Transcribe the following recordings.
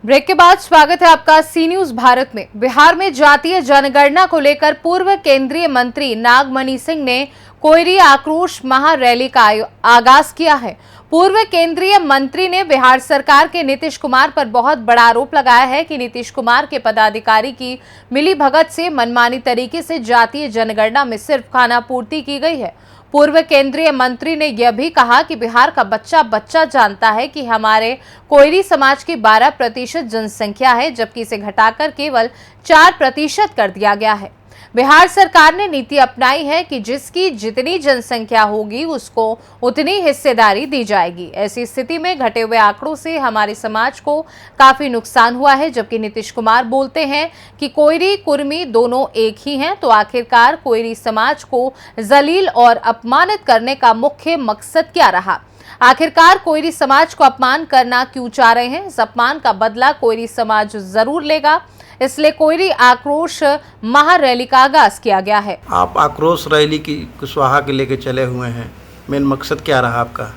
Break के बाद स्वागत है आपका सी न्यूज भारत में। बिहार में जातीय जनगणना को लेकर पूर्व केंद्रीय मंत्री नागमणि सिंह ने कोयरी आक्रोश महारैली का आगाज किया है। पूर्व केंद्रीय मंत्री ने बिहार सरकार के नीतीश कुमार पर बहुत बड़ा आरोप लगाया है कि नीतीश कुमार के पदाधिकारी की मिलीभगत से मनमानी तरीके से जातीय जनगणना में सिर्फ खानापूर्ति की गई है। पूर्व केंद्रीय मंत्री ने यह भी कहा कि बिहार का बच्चा बच्चा जानता है कि हमारे कोयरी समाज की 12% जनसंख्या है, जबकि इसे घटाकर केवल 4% कर दिया गया है। बिहार सरकार ने नीति अपनाई है कि जिसकी जितनी जनसंख्या होगी उसको उतनी हिस्सेदारी दी जाएगी। ऐसी स्थिति में घटे हुए आंकड़ों से हमारे समाज को काफी नुकसान हुआ है। जबकि नीतीश कुमार बोलते हैं कि कोयरी कुर्मी दोनों एक ही हैं, तो आखिरकार कोयरी समाज को जलील और अपमानित करने का मुख्य मकसद क्या रहा? आखिरकार कोयरी समाज को अपमान करना क्यों चाह रहे हैं? इस अपमान का बदला कोयरी समाज जरूर लेगा, इसलिए कोयरी आक्रोश महारैली का आगाज किया गया है। आप आक्रोश रैली की कुशवाहा के लेके चले हुए हैं, मेन मकसद क्या रहा आपका?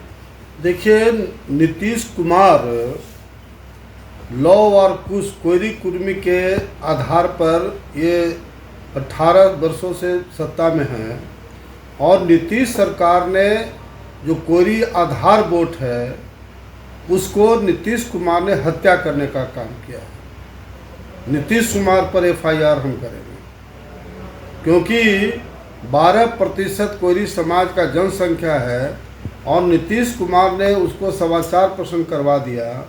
देखिए, नीतीश कुमार लॉ और कुश कोयरी कुर्मी के आधार पर ये 18 वर्षों से सत्ता में है और नीतीश सरकार ने जो कोयरी आधार वोट है उसको नीतीश कुमार ने हत्या करने का काम किया है। नीतीश कुमार पर एफआईआर हम करेंगे क्योंकि 12% कोयरी समाज का जनसंख्या है और नीतीश कुमार ने उसको 4.25% करवा दिया।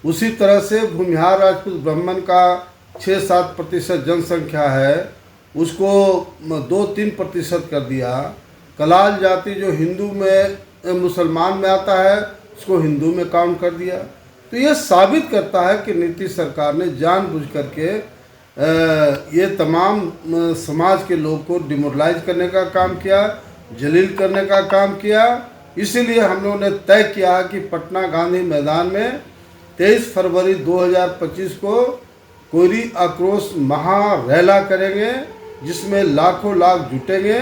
उसी तरह से भूमिहार राजपूत ब्राह्मण का 6-7% जनसंख्या है, उसको 2-3% कर दिया। कलाल जाति जो हिंदू में मुसलमान में आता है उसको हिंदू में काउंट कर दिया। तो ये साबित करता है कि नीतीश सरकार ने जानबूझ करके ये तमाम समाज के लोग को डिमोरलाइज करने का काम किया, जलील करने का काम किया। इसीलिए हम लोगों ने तय किया कि पटना गांधी मैदान में 23 फरवरी 2025 को कोयरी आक्रोश महारैली करेंगे, जिसमें लाखों लाख जुटेंगे।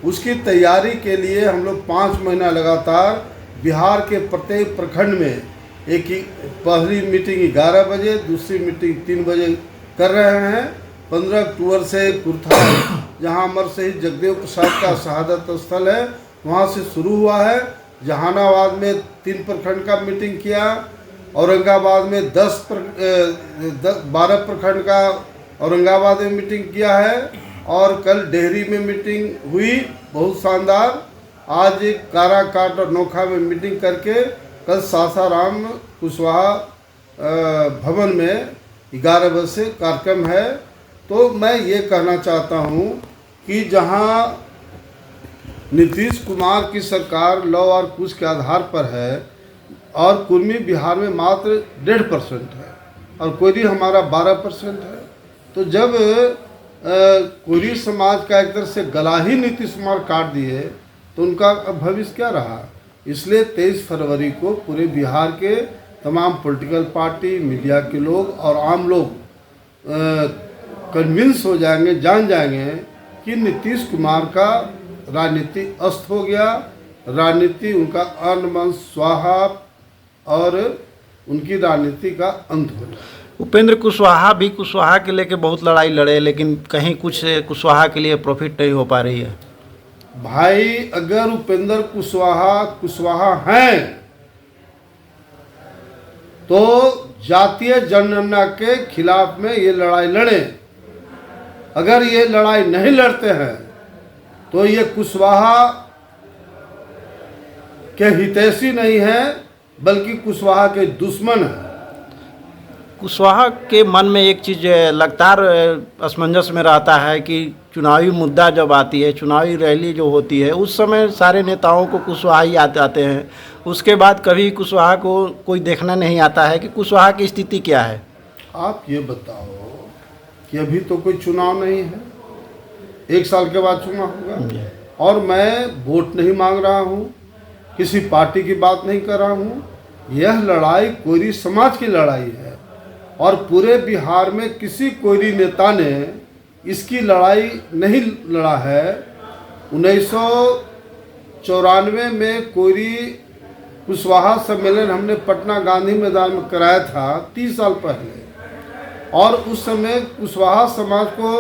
उसकी तैयारी के लिए हम लोग 5 महीना लगातार बिहार के प्रत्येक प्रखंड में एक ही पहली मीटिंग 11 बजे, दूसरी मीटिंग 3 बजे कर रहे हैं। 15 अक्टूबर से कुर्था, जहां अमर शहीद जगदेव प्रसाद का शहादत स्थल है, वहां से शुरू हुआ है। जहानाबाद में 3 प्रखंड का मीटिंग किया, औरंगाबाद में 12 प्रखंड का औरंगाबाद में मीटिंग किया है और कल डेहरी में मीटिंग हुई, बहुत शानदार। आज काराकाट और नोखा में मीटिंग करके कल सासाराम कुशवाहा भवन में 11 बजे से कार्यक्रम है। तो मैं ये कहना चाहता हूँ कि जहाँ नीतीश कुमार की सरकार लॉ और कुश के आधार पर है और कुर्मी बिहार में मात्र 1.5% है और कोयरी हमारा 12% है, तो जब कोयरी समाज का एक तरह से गला ही नीतीश कुमार काट दिए तो उनका भविष्य क्या रहा? इसलिए 23 फरवरी को पूरे बिहार के तमाम पॉलिटिकल पार्टी, मीडिया के लोग और आम लोग कन्विंस हो जाएंगे, जान जाएंगे कि नीतीश कुमार का राजनीति अस्त हो गया, राजनीति उनका अन्न मन स्वाहा और उनकी राजनीति का अंत हो गया। उपेंद्र कुशवाहा भी कुशवाहा के लेके बहुत लड़ाई लड़े, लेकिन कहीं कुछ कुशवाहा के लिए प्रॉफिट नहीं हो पा रही है। भाई, अगर उपेंद्र कुशवाहा हैं तो जातीय जनगणना के खिलाफ में ये लड़ाई लड़े। अगर ये लड़ाई नहीं लड़ते हैं तो ये कुशवाहा के हितैषी नहीं है, बल्कि कुशवाहा के दुश्मन है। कुशवाहा के मन में एक चीज़ लगातार असमंजस में रहता है कि चुनावी मुद्दा जब आती है, चुनावी रैली जो होती है, उस समय सारे नेताओं को कुशवाहा ही आते हैं। उसके बाद कभी कुशवाहा को कोई देखना नहीं आता है कि कुशवाहा की स्थिति क्या है। आप ये बताओ कि अभी तो कोई चुनाव नहीं है, 1 साल के बाद चुनाव होगा और मैं वोट नहीं मांग रहा हूँ, किसी पार्टी की बात नहीं कर रहा हूँ। यह लड़ाई कोयरी समाज की लड़ाई है और पूरे बिहार में किसी कोयरी नेता ने इसकी लड़ाई नहीं लड़ा है। 1994 में कोयरी कुशवाहा सम्मेलन हमने पटना गांधी मैदान में कराया था 30 साल पहले, और उस समय कुशवाहा समाज को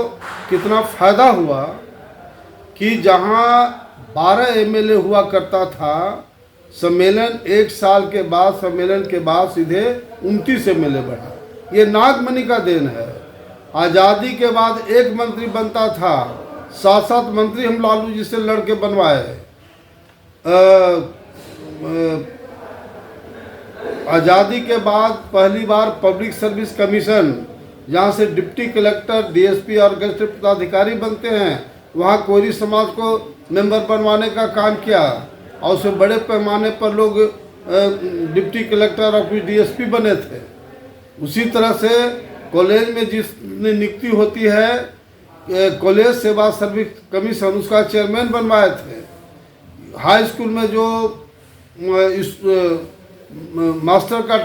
कितना फायदा हुआ कि जहां 12 एमएलए हुआ करता था, सम्मेलन 1 साल के बाद, सम्मेलन के बाद सीधे 29 एमएलए बढ़ा। ये नागमणि का देन है। आज़ादी के बाद एक मंत्री बनता था, 7-7 मंत्री हम लालू जी से लड़के बनवाए। आज़ादी के बाद पहली बार पब्लिक सर्विस कमीशन, जहाँ से डिप्टी कलेक्टर, डीएसपी और गैजेटेड पदाधिकारी बनते हैं, वहाँ कोयरी समाज को मेंबर बनवाने का काम किया, और उससे बड़े पैमाने पर लोग डिप्टी कलेक्टर और कुछ डीएसपी बने थे। उसी तरह से कॉलेज में जिसने नियुक्ति होती है, कॉलेज सेवा सर्विस कमीशन, उसका चेयरमैन बनवाए थे। हाई स्कूल में जो मास्टर का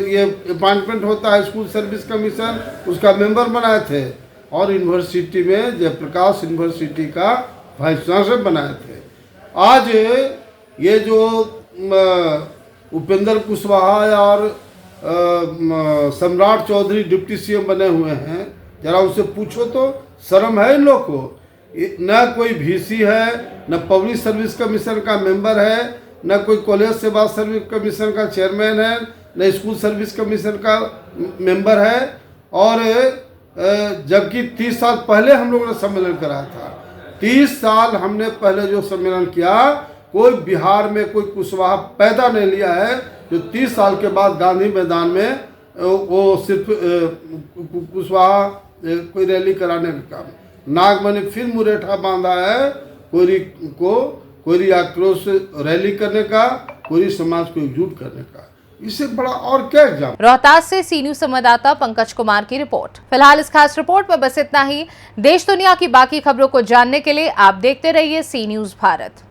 ये अपॉइंटमेंट होता है, स्कूल सर्विस कमीशन, उसका मेंबर बनाए थे। और यूनिवर्सिटी में जयप्रकाश यूनिवर्सिटी का वाइस चांसलर बनाए थे। आज ये जो उपेंद्र कुशवाहा और सम्राट चौधरी डिप्टी सीएम बने हुए हैं, जरा उनसे पूछो तो शर्म है इन लोग को? न कोई VC है, न पब्लिक सर्विस कमीशन का मेंबर है, न कोई कॉलेज सेवा सर्विस कमीशन का चेयरमैन है, न स्कूल सर्विस कमीशन का मेंबर है। और जबकि 30 साल पहले हम लोगों ने सम्मेलन कराया था। 30 साल हमने पहले जो सम्मेलन किया, कोई बिहार में कोई कुशवाहा पैदा नहीं लिया है जो 30 साल के बाद गांधी मैदान में वो सिर्फ कुशवाहा कोई रैली कराने का काम। नागमणि फिर मुरेठा बांधा है कोयरी आक्रोश रैली करने का, कोयरी समाज को एकजुट करने का। इससे बड़ा और क्या एग्जाम। रोहतास से सी न्यूज संवाददाता पंकज कुमार की रिपोर्ट। फिलहाल इस खास रिपोर्ट में बस इतना ही। देश दुनिया की बाकी खबरों को जानने के लिए आप देखते रहिए सी न्यूज भारत।